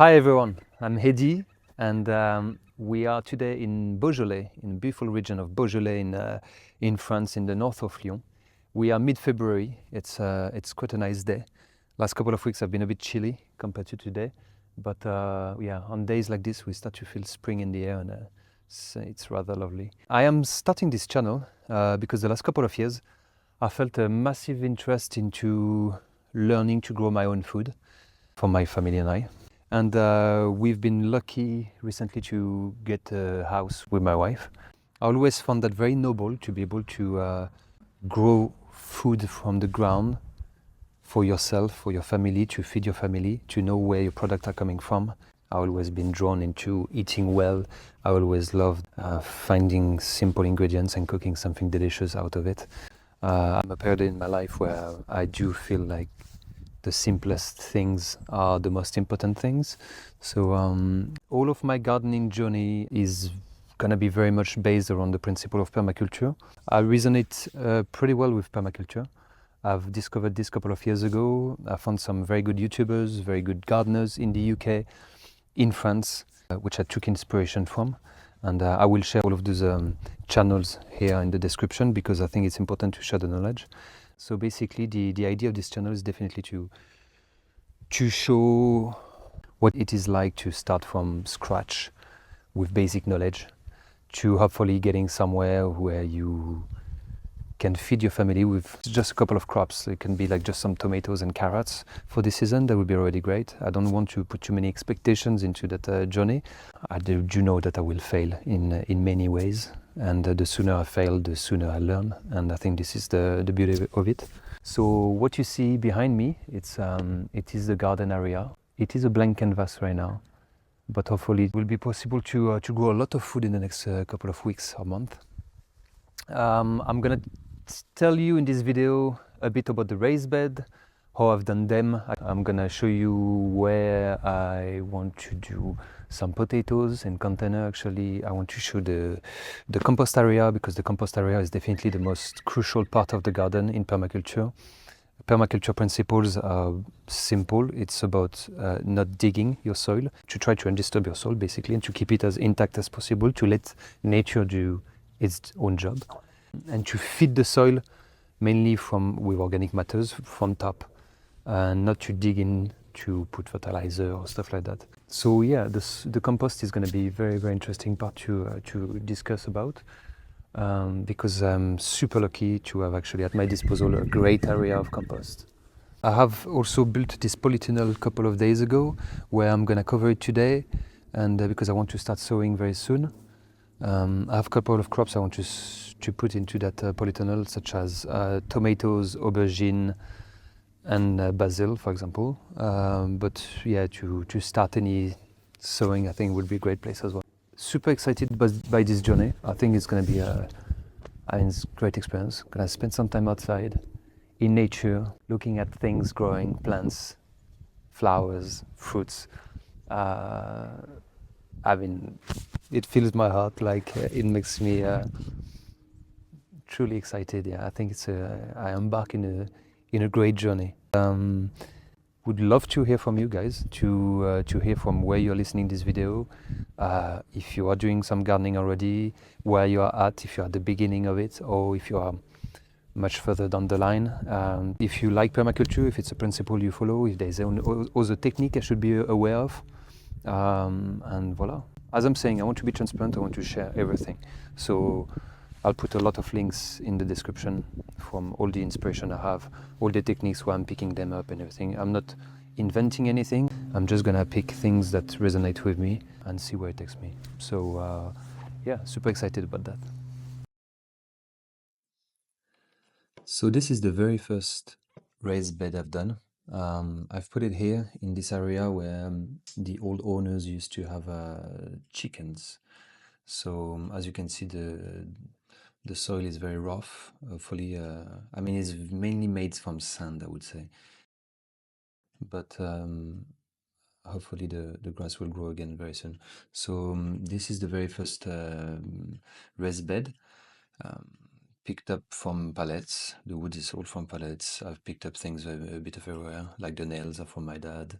Hi everyone, I'm Hedi and we are today in Beaujolais, in the beautiful region of Beaujolais in France, in the north of Lyon. We are mid-February, it's quite a nice day. Last couple of weeks have been a bit chilly compared to today, but yeah, on days like this we start to feel spring in the air and it's rather lovely. I am starting this channel because the last couple of years I felt a massive interest into learning to grow my own food for my family and I. And we've been lucky recently to get a house with my wife. I always found that very noble to be able to grow food from the ground for yourself, for your family, to feed your family, to know where your products are coming from. I've always been drawn into eating well. I always loved finding simple ingredients and cooking something delicious out of it. I'm a period in my life where I do feel like the simplest things are the most important things. So all of my gardening journey is gonna be very much based around the principle of permaculture. I resonate pretty well with permaculture. I've discovered this a couple of years ago. I found some very good YouTubers, very good gardeners in the UK, in France, which I took inspiration from. And I will share all of those channels here in the description because I think it's important to share the knowledge. So basically the idea of this channel is definitely to show what it is like to start from scratch with basic knowledge, to hopefully getting somewhere where you can feed your family with just a couple of crops. It can be like just some tomatoes and carrots for this season. That would be already great. I don't want to put too many expectations into that journey. I do know that I will fail in many ways, and the sooner I fail, the sooner I learn. And I think this is the beauty of it. So what you see behind me, it is the garden area. It is a blank canvas right now, but hopefully it will be possible to grow a lot of food in the next couple of weeks or month. I'm gonna tell you in this video a bit about the raised bed, how I've done them. I'm gonna show you where I want to do some potatoes in container. Actually, I want to show the compost area, because the compost area is definitely the most crucial part of the garden in permaculture. Permaculture principles are simple. It's about not digging your soil, to try to undisturb your soil basically, and to keep it as intact as possible, to let nature do its own job, and to feed the soil mainly with organic matters from top, and not to dig in to put fertilizer or stuff like that. So yeah, the compost is going to be very, very interesting part to discuss about, because I'm super lucky to have actually at my disposal a great area of compost. I have also built this polytunnel a couple of days ago, where I'm going to cover it today, and because I want to start sowing very soon. I have a couple of crops I want to put into that polytunnel, such as tomatoes, aubergine, and basil, for example. But yeah, to start any sowing, I think would be a great place as well. Super excited by this journey. I think it's going to be a great experience. Gonna spend some time outside, in nature, looking at things growing, plants, flowers, fruits. I mean, it fills my heart, like it makes me truly excited. Yeah, I think I embark in a great journey. Would love to hear from you guys, to hear from where you're listening this video. If you are doing some gardening already, where you are at, if you're at the beginning of it, or if you are much further down the line. If you like permaculture, if it's a principle you follow, if there's other technique I should be aware of. And voila. As I'm saying, I want to be transparent, I want to share everything. So I'll put a lot of links in the description from all the inspiration I have, all the techniques where I'm picking them up and everything. I'm not inventing anything. I'm just gonna pick things that resonate with me and see where it takes me. So yeah, super excited about that. So this is the very first raised bed I've done. I've put it here in this area where the old owners used to have chickens. So as you can see, the soil is very rough. Hopefully, I mean, it's mainly made from sand, I would say. But hopefully the grass will grow again very soon. So this is the very first raised bed. Picked up from pallets. The wood is all from pallets. I've picked up things a bit of everywhere, like the nails are from my dad.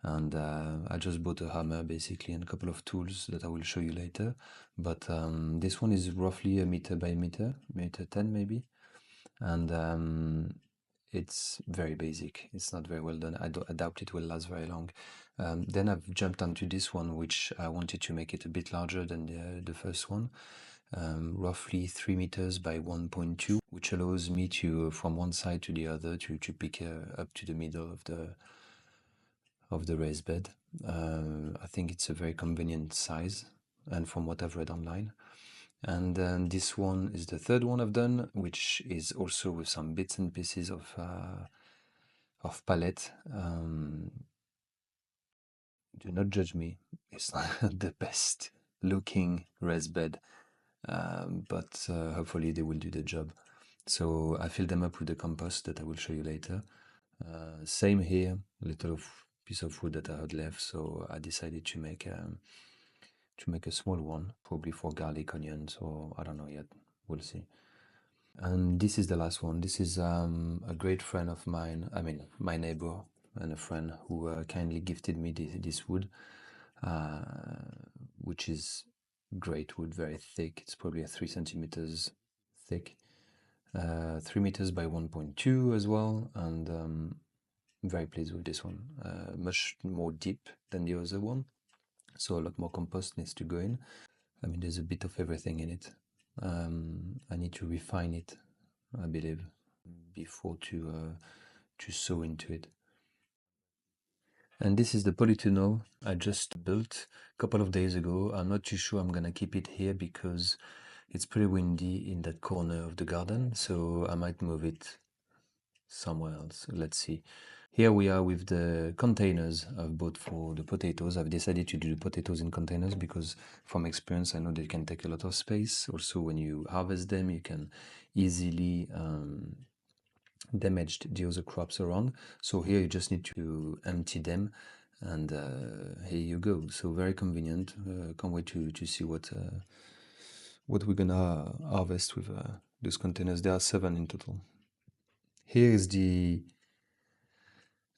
And I just bought a hammer basically and a couple of tools that I will show you later. But this one is roughly a meter by meter, meter 10 maybe. And it's very basic. It's not very well done. I doubt it will last very long. Then I've jumped onto this one, which I wanted to make it a bit larger than the first one. Roughly 3 meters by 1.2, which allows me to, from one side to the other, to pick up to the middle of the raised bed. I think it's a very convenient size, and from what I've read online. And then this one is the third one I've done, which is also with some bits and pieces of palette. Do not judge me. It's not the best looking raised bed, but hopefully they will do the job. So I filled them up with the compost that I will show you later. Same here, little piece of wood that I had left, so I decided to make a small one, probably for garlic, onions, or I don't know yet. We'll see. And this is the last one. This is a great friend of mine, I mean, my neighbor and a friend who kindly gifted me this wood, uh, which is great wood, very thick. It's probably a 3 centimeters thick, 3 meters by 1.2 as well, and very pleased with this one. Much more deep than the other one, so a lot more compost needs to go in. I mean, there's a bit of everything in it. I need to refine it, I believe, before to sow into it. And this is the Polytunnel I just built a couple of days ago. I'm not too sure I'm gonna keep it here because it's pretty windy in that corner of the garden, so I might move it somewhere else. Let's see. Here we are with the containers I've bought for the potatoes. I've decided to do the potatoes in containers because from experience I know they can take a lot of space. Also when you harvest them you can easily damage the other crops around. So here you just need to empty them and here you go. So very convenient. Can't wait to see what we're gonna harvest with those containers. There are 7 in total. Here is the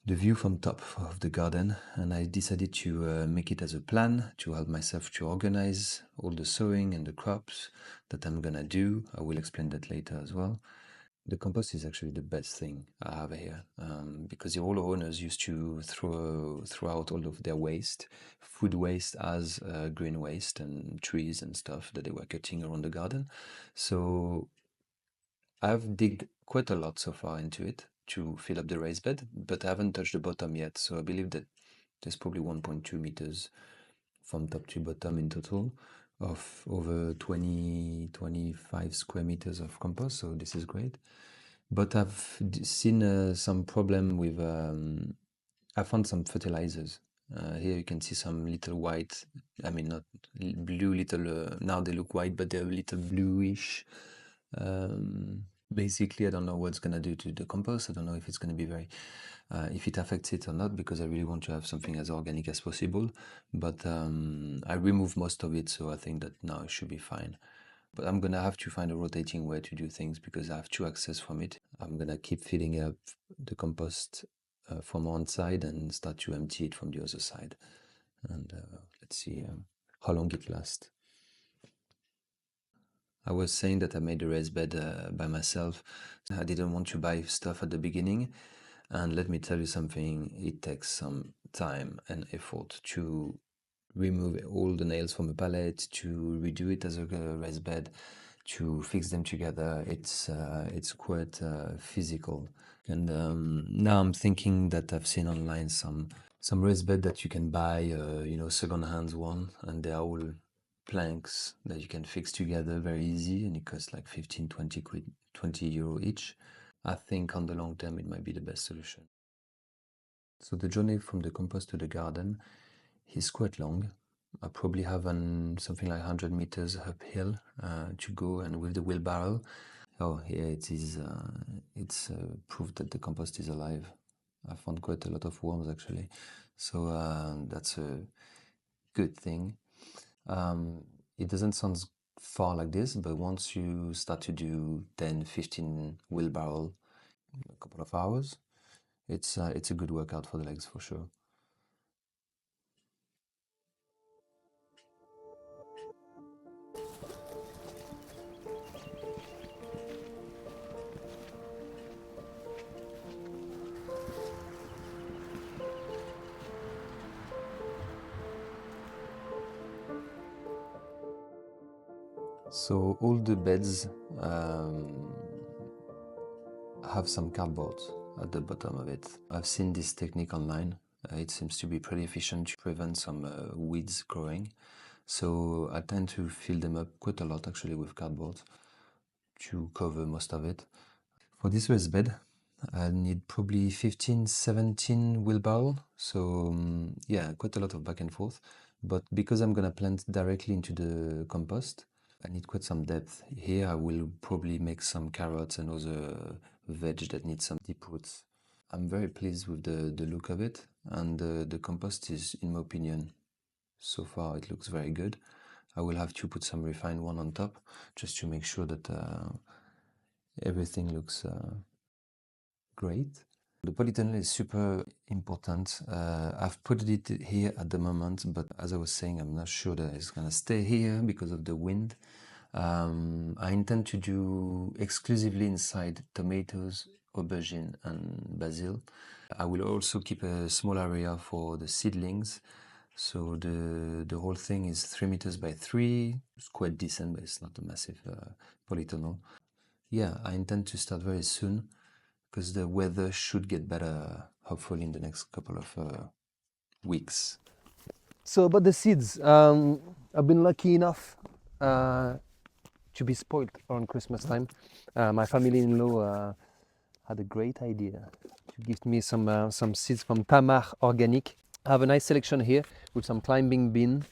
view from top of the garden, and I decided to make it as a plan to help myself to organize all the sowing and the crops that I'm gonna do. I will explain that later as well. The compost is actually the best thing I have here because the old owners used to throw out all of their waste, food waste as green waste and trees and stuff that they were cutting around the garden. So I've digged quite a lot so far into it to fill up the raised bed, but I haven't touched the bottom yet. So I believe that there's probably 1.2 meters from top to bottom in total of over 25 square meters of compost. So this is great. But I've seen some problem with, I found some fertilizers. Here you can see some little white, I mean, not blue little, now they look white, but they're a little bluish. Basically, I don't know what's gonna do to the compost. I don't know if it's gonna be very, if it affects it or not, because I really want to have something as organic as possible. But I removed most of it, so I think that now it should be fine. But I'm gonna have to find a rotating way to do things because I have 2 access from it. I'm gonna keep filling up the compost from one side and start to empty it from the other side. And let's see how long it lasts. I was saying that I made the raised bed by myself. I didn't want to buy stuff at the beginning. And let me tell you something, it takes some time and effort to remove all the nails from a pallet, to redo it as a raised bed, to fix them together. It's quite physical. And now I'm thinking that I've seen online some raised bed that you can buy, second-hand one, and they are all planks that you can fix together very easy, and it costs like 15, 20 quid, 20 euro each. I think on the long term it might be the best solution. So the journey from the compost to the garden is quite long. I probably have something like 100 meters uphill to go, and with the wheelbarrow. Oh, here it is. It's proof that the compost is alive. I found quite a lot of worms actually, so that's a good thing. It doesn't sound far like this, but once you start to do 10, 15 wheelbarrow, a couple of hours, it's a good workout for the legs for sure. So all the beds have some cardboard at the bottom of it. I've seen this technique online. It seems to be pretty efficient to prevent some weeds growing. So I tend to fill them up quite a lot actually with cardboard to cover most of it. For this raised bed, I need probably 15, 17 wheelbarrow. So yeah, quite a lot of back and forth. But because I'm gonna plant directly into the compost, I need quite some depth. Here I will probably make some carrots and other veg that need some deep roots. I'm very pleased with the look of it, and the compost is, in my opinion, so far it looks very good. I will have to put some refined one on top just to make sure that everything looks great. The polytunnel is super important. I've put it here at the moment, but as I was saying, I'm not sure that it's gonna stay here because of the wind. I intend to do exclusively inside tomatoes, aubergine and basil. I will also keep a small area for the seedlings. So the whole thing is 3 meters by 3. It's quite decent, but it's not a massive polytunnel. Yeah, I intend to start very soon because the weather should get better, hopefully in the next couple of weeks. So about the seeds, I've been lucky enough to be spoiled around Christmas time. My family-in-law had a great idea to give me some seeds from Tamar Organic. I have a nice selection here with some climbing bean,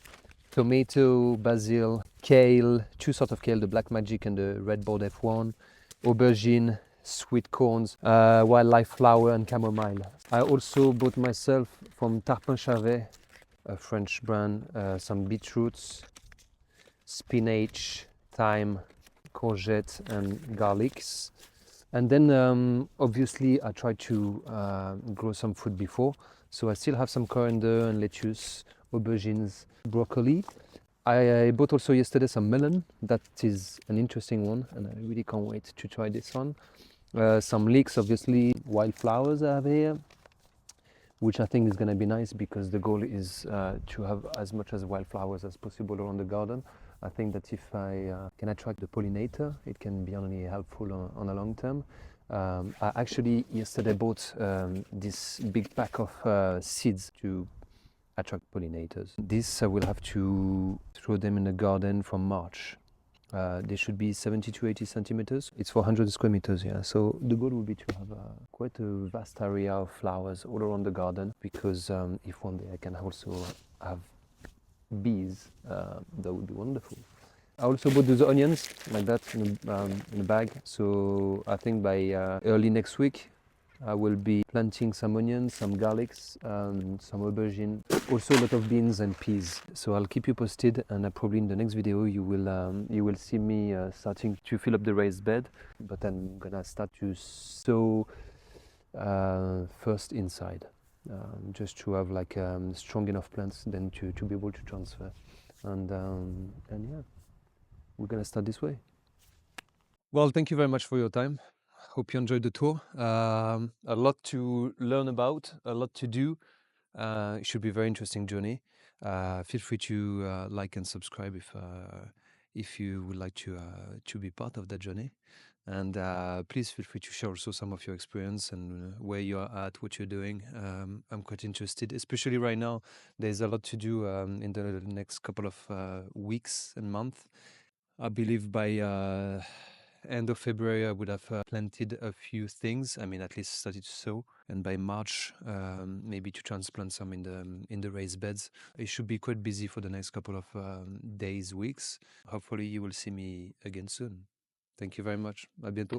tomato, basil, kale, two sorts of kale, the black magic and the red board F1, aubergine, sweet corns, wildlife flower and chamomile. I also bought myself from Tarpin Chavet, a French brand, some beetroots, spinach, thyme, courgette and garlics. And then obviously I tried to grow some food before, so I still have some coriander and lettuce, aubergines, broccoli. I bought also yesterday some melon. That is an interesting one, and I really can't wait to try this one. Some leeks, obviously, wildflowers I have here, which I think is going to be nice because the goal is to have as much as wildflowers as possible around the garden. I think that if I can attract the pollinator, it can be only helpful on a long term. I actually yesterday bought this big pack of seeds to attract pollinators. This I will have to throw them in the garden from March. They should be 70 to 80 centimeters. It's 400 square meters, yeah. So the goal would be to have quite a vast area of flowers all around the garden, because if one day I can also have bees, that would be wonderful. I also bought those onions like that in a bag. So I think by early next week, I will be planting some onions, some garlics, some aubergine, also a lot of beans and peas. So I'll keep you posted, and probably in the next video you will see me starting to fill up the raised bed. But I'm gonna start to sow first inside, just to have like strong enough plants then to be able to transfer. And yeah, we're gonna start this way. Well, thank you very much for your time. Hope you enjoyed the tour. A lot to learn about, a lot to do. It should be a very interesting journey. Feel free to like and subscribe if you would like to be part of that journey. And please feel free to share also some of your experience and where you are at, what you're doing. I'm quite interested, especially right now. There's a lot to do in the next couple of weeks and months. I believe by end of February I would have planted a few things. I mean, at least started to sow, and by March maybe to transplant some in the raised beds. It should be quite busy for the next couple of days, weeks. Hopefully you will see me again soon. Thank you very much. À bientôt.